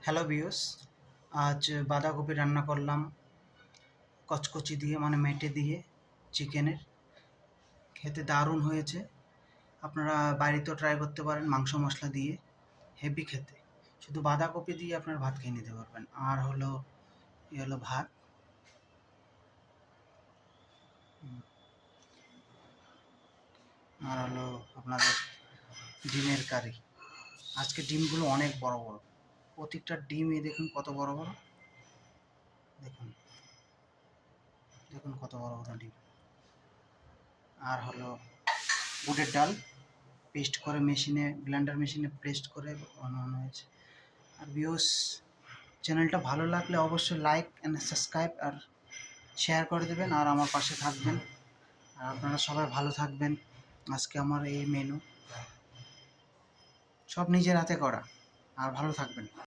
Hello views, আজ বাঁধাকপি রান্না করলাম কচকচি দিয়ে মানে মেটে দিয়ে চিকেনের। খেতে দারুণ হয়েছে। আপনারা বাড়িতেও ট্রাই করতে পারেন মাংস মশলা দিয়ে, হেভি খেতে। শুধু বাঁধাকপি দিয়ে আপনারা ভাত খেয়ে নিতে পারবেন। আর হলো ভাত, আর হলো আপনাদের ডিমের কারি। আজকে ডিমগুলো অনেক বড় বড়, প্রত্যেকটা ডিমই দেখুন কত বড় বড়। দেখুন দেখুন কত বড় বড় ডিম। আর হলো বুটের ডাল পেস্ট করে মেশিনে, ব্লেন্ডার মেশিনে পেস্ট করে বানানো হয়েছে। আর ভিউস, চ্যানেলটা ভালো লাগলে অবশ্যই লাইক অ্যান্ড সাবস্ক্রাইব আর শেয়ার করে দেবেন, আর আমার পাশে থাকবেন। আর আপনারা সবাই ভালো থাকবেন। আজকে আমার এই মেনু সব নিজের হাতে করা। আর ভালো থাকবেন।